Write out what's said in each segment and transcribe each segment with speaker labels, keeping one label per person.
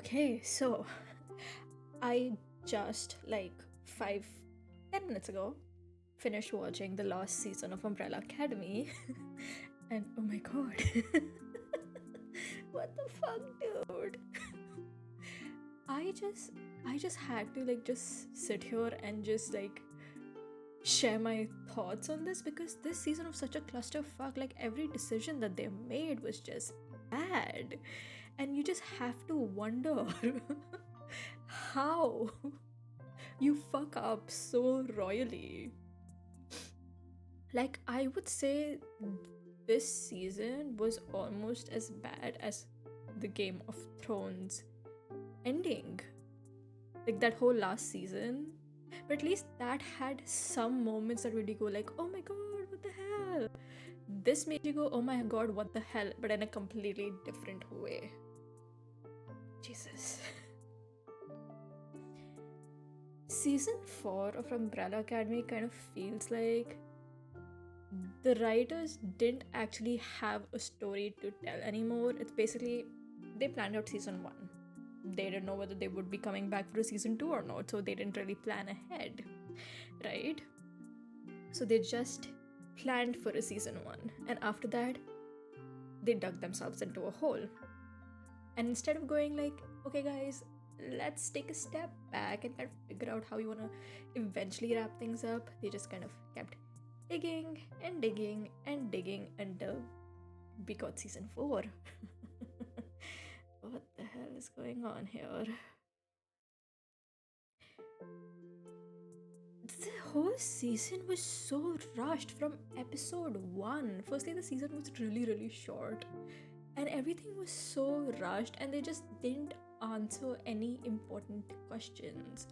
Speaker 1: Okay, so I just like 10 minutes ago finished watching the last season of Umbrella Academy, and oh my god, what the fuck, dude? I just I just had to just sit here and just share my thoughts on this because this season was such a clusterfuck. Like every decision that they made was just bad, and you just have to wonder how you fuck up so royally. Like, I would say this season was almost as bad as the Game of Thrones ending. Like, that whole last season. But at least that had some moments that really go like, oh my god, what the hell? This made you go, oh my god, what the hell? But in a completely different way. Jesus. Season 4 of Umbrella Academy kind of feels like the writers didn't actually have a story to tell anymore. It's basically they planned out season 1. They didn't know whether they would be coming back for a season 2 or not, so they didn't really plan ahead, right? So they just planned for a season 1, and after that, they dug themselves into a hole. And instead of going like, okay, guys, let's take a step back and kind of figure out how you want to eventually wrap things up, they just kind of kept digging and digging and digging until we got season 4. What the hell is going on here? The whole season was so rushed from episode 1. Firstly, the season was really, really short, and everything was so rushed, and they just didn't answer any important questions.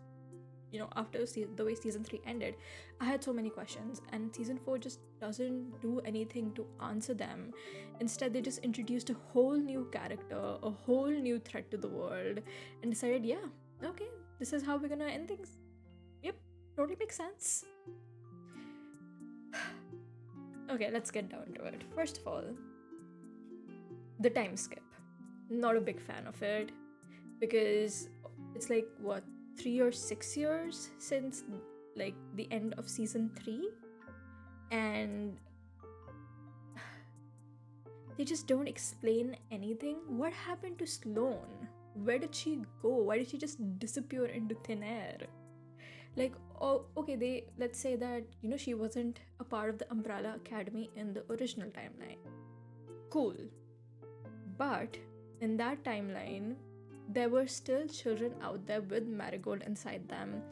Speaker 1: After the way season 3 ended, I had so many questions, and season 4 just doesn't do anything to answer them. Instead, they just introduced a whole new character, a whole new threat to the world, and decided, yeah, okay, this is how we're gonna end things. Yep, totally makes sense. Okay, let's get down to it. First of all, the time skip. Not a big fan of it because it's like what, 3 or 6 years since the end of season 3, and they just don't explain anything. What happened to Sloane? Where did she go? Why did she just disappear into thin air? Like, oh, okay, let's say that she wasn't a part of the Umbrella Academy in the original timeline. Cool. But in that timeline, there were still children out there with Marigold inside them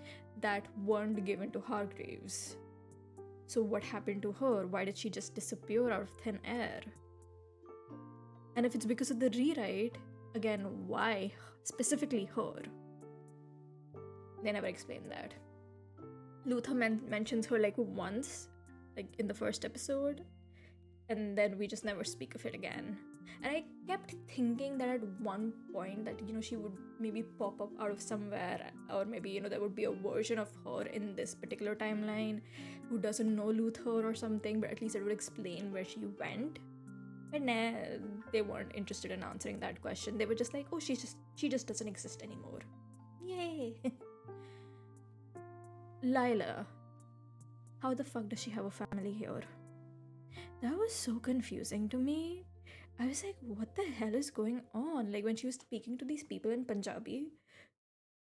Speaker 1: that weren't given to Hargreaves. So what happened to her? Why did she just disappear out of thin air? And if it's because of the rewrite, again, why specifically her? They never explain that. Luther mentions her once, in the first episode, and then we just never speak of it again. And I kept thinking that at one point that she would maybe pop up out of somewhere, or maybe there would be a version of her in this particular timeline who doesn't know Luther or something, but at least it would explain where she went. But nah, they weren't interested in answering that question. They were just like, oh, she just doesn't exist anymore. Yay. Lila, how the fuck does she have a family here? That was so confusing to me. I was like, what the hell is going on? Like, when she was speaking to these people in Punjabi,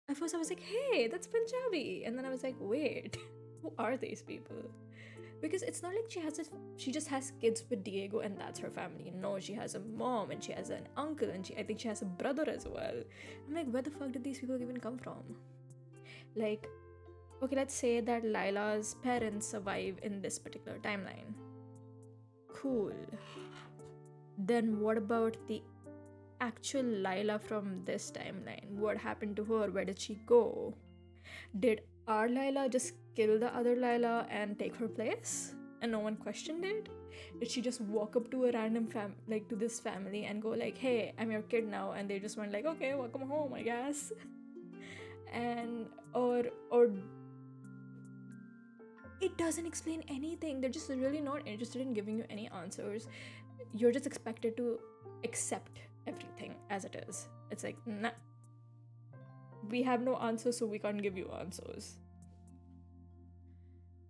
Speaker 1: at first I was like, hey, that's Punjabi. And then I was like, wait, who are these people? Because it's not like she just has kids with Diego and that's her family. No, she has a mom and she has an uncle and I think she has a brother as well. I'm like, where the fuck did these people even come from? Like, okay, let's say that Lila's parents survive in this particular timeline. Cool. Then what about the actual Lila from this timeline? What happened to her? Where did she go? Did our Lila just kill the other Lila and take her place? And no one questioned it? Did she just walk up to a random to this family and go like, hey, I'm your kid now? And they just went like, okay, welcome home, I guess. And or it doesn't explain anything. They're just really not interested in giving you any answers. You're just expected to accept everything as it is. It's like, nah, we have no answers, so we can't give you answers.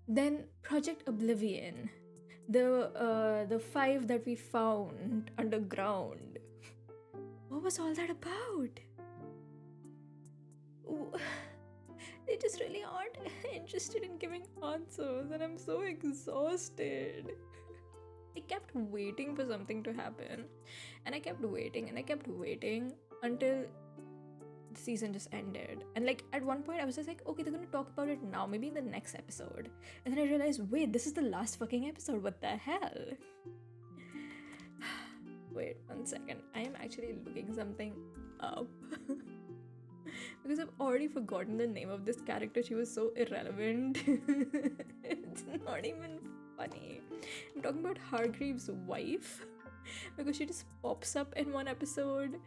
Speaker 1: Then Project Oblivion, the five that we found underground. What was all that about? They just really aren't interested in giving answers, and I'm so exhausted. I kept waiting for something to happen, and I kept waiting and I kept waiting until the season just ended. And like at one point I was just like, okay, they're gonna talk about it now, maybe in the next episode. And then I realized, wait, this is the last fucking episode, what the hell? Wait 1 second, I am actually looking something up. Because I've already forgotten the name of this character. She was so irrelevant. It's not even funny. I'm talking about Hargreaves' wife. Because she just pops up in one episode,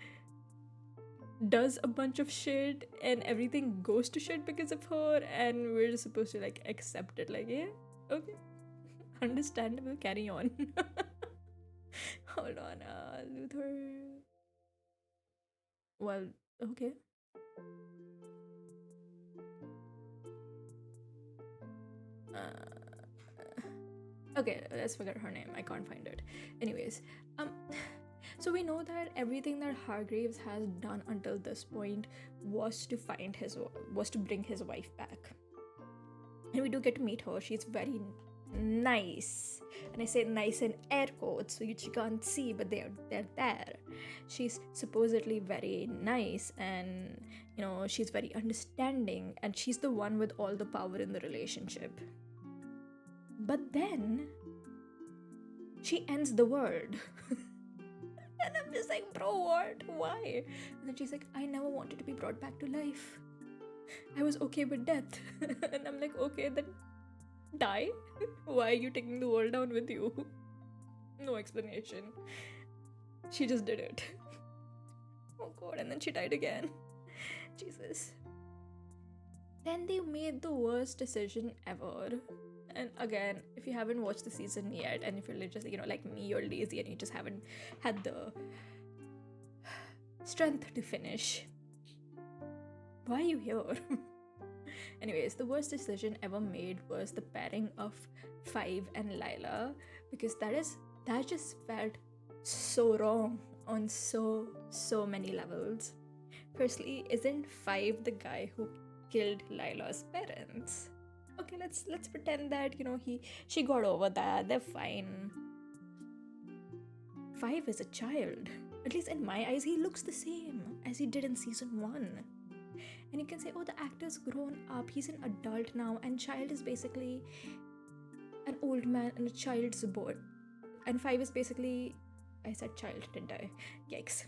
Speaker 1: does a bunch of shit, and everything goes to shit because of her, and we're just supposed to like accept it. Like, yeah, okay. Understandable, carry on. Hold on, Luther. Well, okay. Okay, let's forget her name. I can't find it. Anyways, so we know that everything that Hargreaves has done until this point was to bring his wife back. And we do get to meet her. She's very nice. And I say nice in air quotes, so you can't see, but they're there. She's supposedly very nice, and she's very understanding, and she's the one with all the power in the relationship. But then she ends the world. And I'm just like, bro, what? Why? And then she's like, I never wanted to be brought back to life. I was okay with death. And I'm like, okay, then die? Why are you taking the world down with you? No explanation. She just did it. Oh god, and then she died again. Jesus. Then they made the worst decision ever. And again, if you haven't watched the season yet, and if you're just, like me, you're lazy and you just haven't had the strength to finish, why are you here? Anyways, the worst decision ever made was the pairing of Five and Lila, because that just felt so wrong on so many levels. Firstly, isn't Five the guy who killed Lila's parents? Okay, let's pretend that she got over that, they're fine. Five is a child. At least in my eyes, he looks the same as he did in season 1. And you can say, oh, the actor's grown up, he's an adult now, and child is basically an old man in a child's body. And Five is basically, I said child, didn't I? Yikes.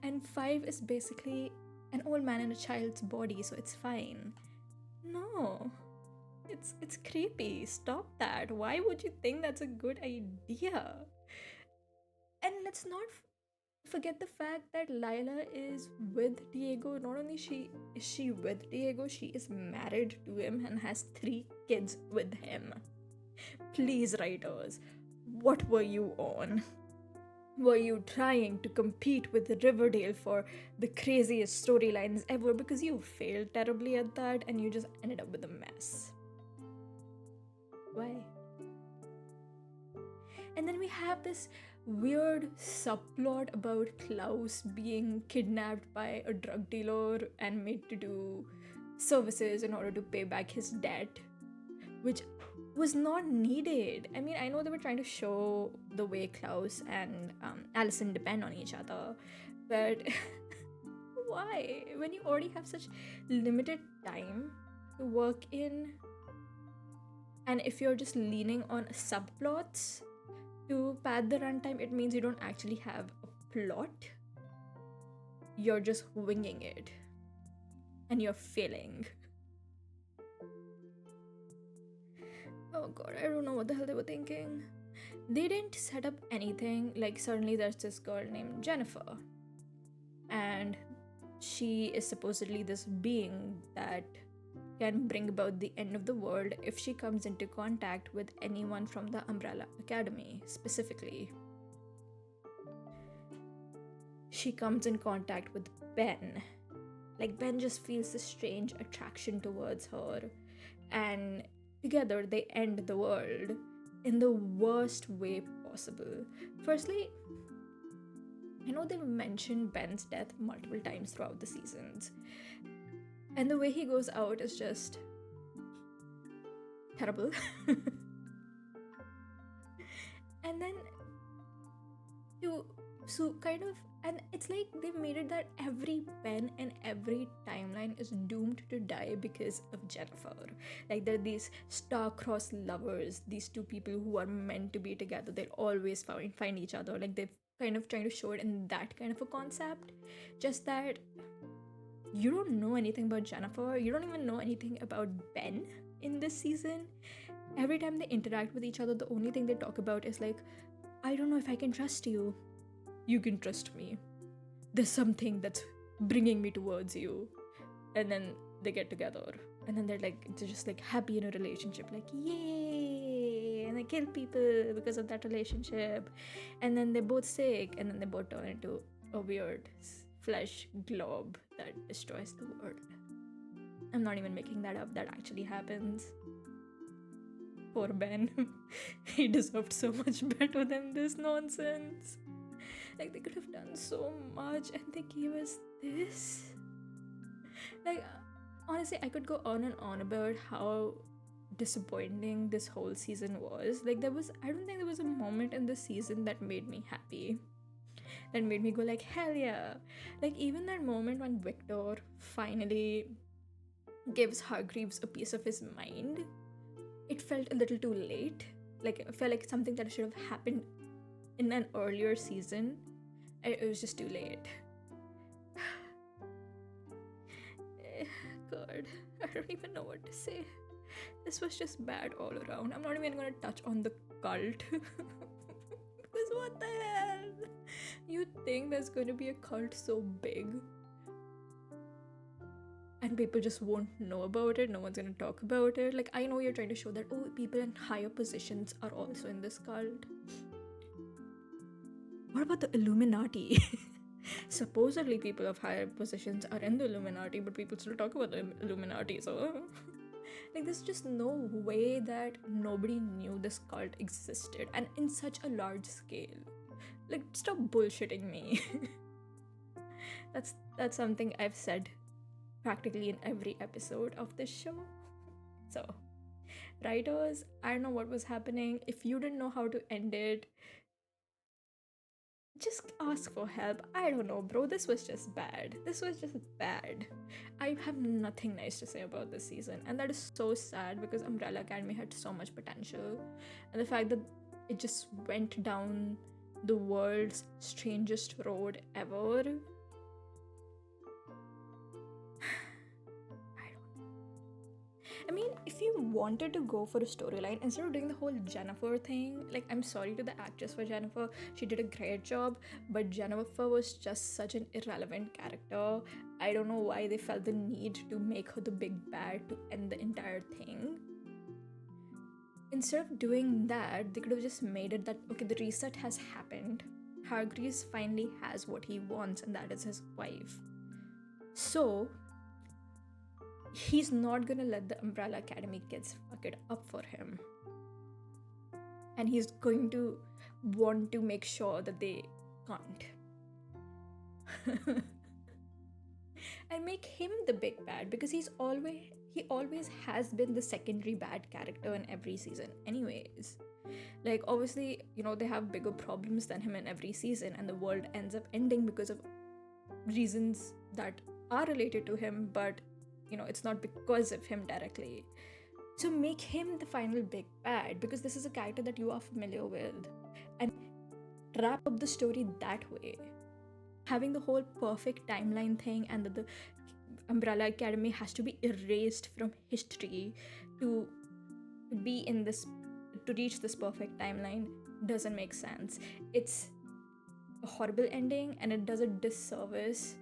Speaker 1: And Five is basically an old man in a child's body, so it's fine. No, it's creepy. Stop that. Why would you think that's a good idea? And let's not forget the fact that Lila is with Diego. Not only is she with Diego, she is married to him and has 3 kids with him. Please, writers, what were you on? Were you trying to compete with Riverdale for the craziest storylines ever? Because you failed terribly at that and you just ended up with a mess. Why? And then we have this weird subplot about Klaus being kidnapped by a drug dealer and made to do services in order to pay back his debt, which was not needed. I mean, I know they were trying to show the way Klaus and Allison depend on each other, but why? When you already have such limited time to work in, and if you're just leaning on subplots to pad the runtime, it means you don't actually have a plot. You're just winging it, and you're failing. Oh god, I don't know what the hell they were thinking. They didn't set up anything. Like, suddenly there's this girl named Jennifer, and she is supposedly this being that can bring about the end of the world if she comes into contact with anyone from the Umbrella Academy. Specifically, she comes in contact with Ben, Like Ben just feels this strange attraction towards her, and together they end the world in the worst way possible. Firstly, I know they've mentioned Ben's death multiple times throughout the seasons, and the way he goes out is just terrible. And then to so kind of, and it's like they've made it that every pen and every timeline is doomed to die because of Jennifer. Like they're these star-crossed lovers, these two people who are meant to be together. They'll always find each other. Like they've kind of trying to show it in that kind of a concept. Just that you don't know anything about Jennifer. You don't even know anything about Ben in this season. Every time they interact with each other, the only thing they talk about is like, I don't know if I can trust you. You can trust me. There's something that's bringing me towards you. And then they get together. And then they're just like happy in a relationship. Like, yay! And they kill people because of that relationship. And then they're both sick. And then they both turn into a weird flesh glob that destroys the world. I'm not even making that up. That actually happens. Poor Ben. He deserved so much better than this nonsense. Like, they could have done so much and they gave us this. Like, honestly, I could go on and on about how disappointing this whole season was. Like, I don't think there was a moment in the season that made me happy. That made me go like, hell yeah. Like, even that moment when Victor finally gives Hargreaves a piece of his mind, it felt a little too late. Like, it felt like something that should have happened in an earlier season. It was just too late. God, I don't even know what to say. This was just bad all around. I'm not even gonna touch on the cult. Because what the hell? You think there's gonna be a cult so big and people just won't know about it? No one's gonna talk about it. Like, I know you're trying to show that, oh, people in higher positions are also in this cult. What about the Illuminati? Supposedly people of higher positions are in the Illuminati, but people still talk about the Illuminati, so like, there's just no way that nobody knew this cult existed, and in such a large scale. Like, stop bullshitting me. That's something I've said practically in every episode of this show. So, writers, I don't know what was happening. If you didn't know how to end it, just ask for help. I don't know, bro. This was just bad. I have nothing nice to say about this season, and that is so sad because Umbrella Academy had so much potential, and the fact that it just went down the world's strangest road ever. I mean, if you wanted to go for a storyline, instead of doing the whole Jennifer thing, like, I'm sorry to the actress for Jennifer, she did a great job, but Jennifer was just such an irrelevant character. I don't know why they felt the need to make her the big bad to end the entire thing. Instead of doing that, they could have just made it that, okay, the reset has happened. Hargreaves finally has what he wants, and that is his wife. So, he's not gonna let the Umbrella Academy kids fuck it up for him. And he's going to want to make sure that they can't. And make him the big bad, because he always has been the secondary bad character in every season anyways. Like, obviously, they have bigger problems than him in every season, and the world ends up ending because of reasons that are related to him, but it's not because of him directly. So make him the final big bad, because this is a character that you are familiar with, and wrap up the story that way. Having the whole perfect timeline thing, and that the Umbrella Academy has to be erased from history to reach this perfect timeline doesn't make sense. It's a horrible ending, and it does a disservice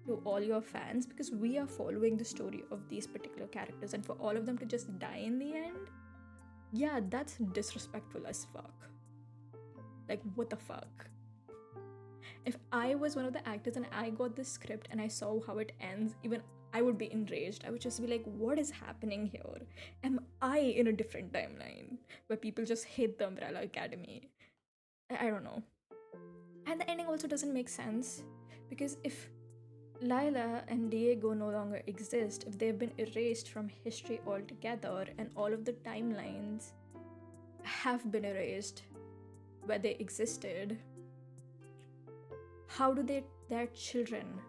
Speaker 1: to all your fans, because we are following the story of these particular characters, and for all of them to just die in the end, yeah, that's disrespectful as fuck. Like, what the fuck? If I was one of the actors and I got this script and I saw how it ends, even I would be enraged. I would just be like, what is happening here? Am I in a different timeline where people just hate the Umbrella Academy? I don't know. And the ending also doesn't make sense because if Lila and Diego no longer exist, if they've been erased from history altogether and all of the timelines have been erased where they existed, how do their children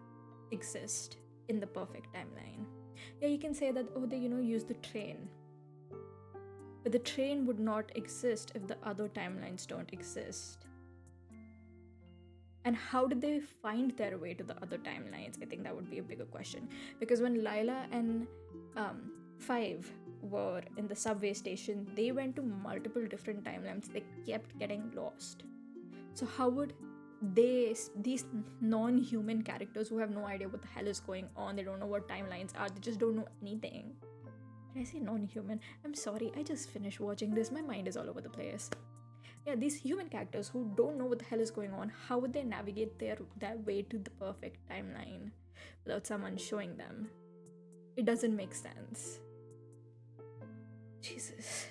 Speaker 1: exist in the perfect timeline? Yeah, you can say that, oh, they use the train, but the train would not exist if the other timelines don't exist. And how did they find their way to the other timelines? I think that would be a bigger question, because when Lila and Five were in the subway station, they went to multiple different timelines. They kept getting lost. So how would these non-human characters who have no idea what the hell is going on, they don't know what timelines are, they just don't know anything. Did I say non-human? I'm sorry, I just finished watching this. My mind is all over the place. Yeah, these human characters who don't know what the hell is going on, how would they navigate their way to the perfect timeline without someone showing them? It doesn't make sense. Jesus.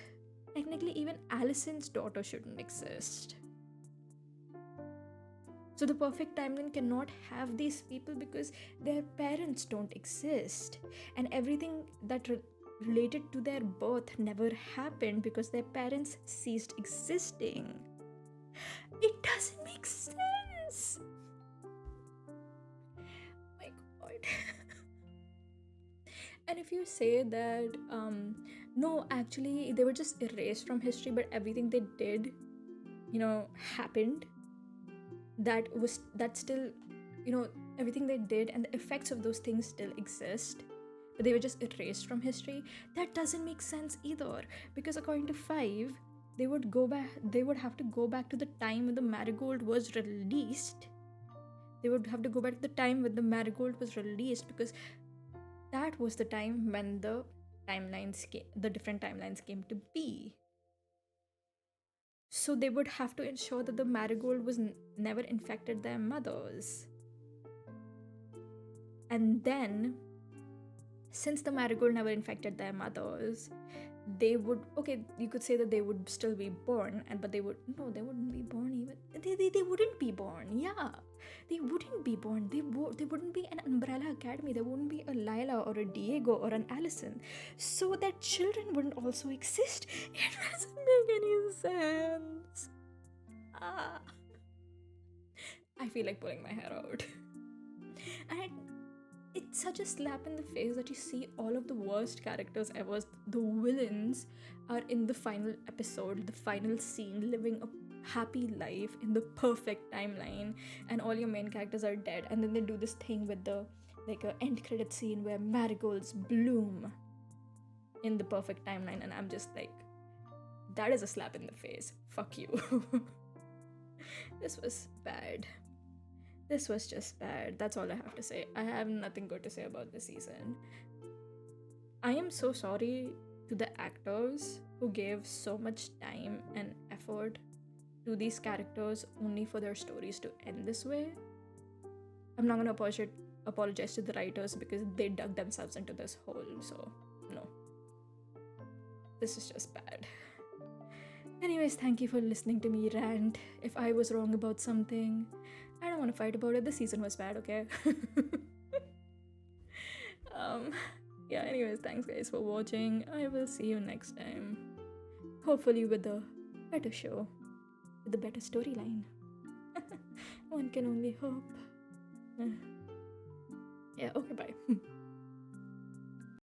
Speaker 1: Technically, even Allison's daughter shouldn't exist. So the perfect timeline cannot have these people because their parents don't exist. And everything that related to their birth never happened because their parents ceased existing. It doesn't make sense. Oh my god. And if you say that, no, actually, they were just erased from history, but everything they did, happened. That still, everything they did and the effects of those things still exist, but they were just erased from history. That doesn't make sense either, because according to Five, they would have to go back to the time when the Marigold was released. They would have to go back to the time when the Marigold was released, because that was the time when the different timelines came to be. So they would have to ensure that the Marigold was never infected their mothers. And then, since the Marigold never infected their mothers, they would, you could say that they would still be born, but they wouldn't be born even. They wouldn't be born, yeah. They wouldn't be born. They wouldn't be an Umbrella Academy. There wouldn't be a Lila or a Diego or an Allison. So their children wouldn't also exist. It doesn't make any sense. I feel like pulling my hair out. And it's such a slap in the face that you see all of the worst characters ever. The villains are in the final episode, the final scene, living a happy life in the perfect timeline, and all your main characters are dead. And then they do this thing with the end credit scene where marigolds bloom in the perfect timeline, and I'm just like, that is a slap in the face. Fuck you. This was bad. This was just bad. That's all I have to say. I have nothing good to say about this season. I am so sorry to the actors who gave so much time and effort to these characters only for their stories to end this way. I'm not gonna apologize to the writers because they dug themselves into this hole, so no. This is just bad. Anyways, thank you for listening to me rant. If I was wrong about something, I don't want to fight about it. The season was bad, okay? Yeah, anyways, thanks guys for watching. I will see you next time. Hopefully with a better show. With a better storyline. One can only hope. Yeah, okay, bye.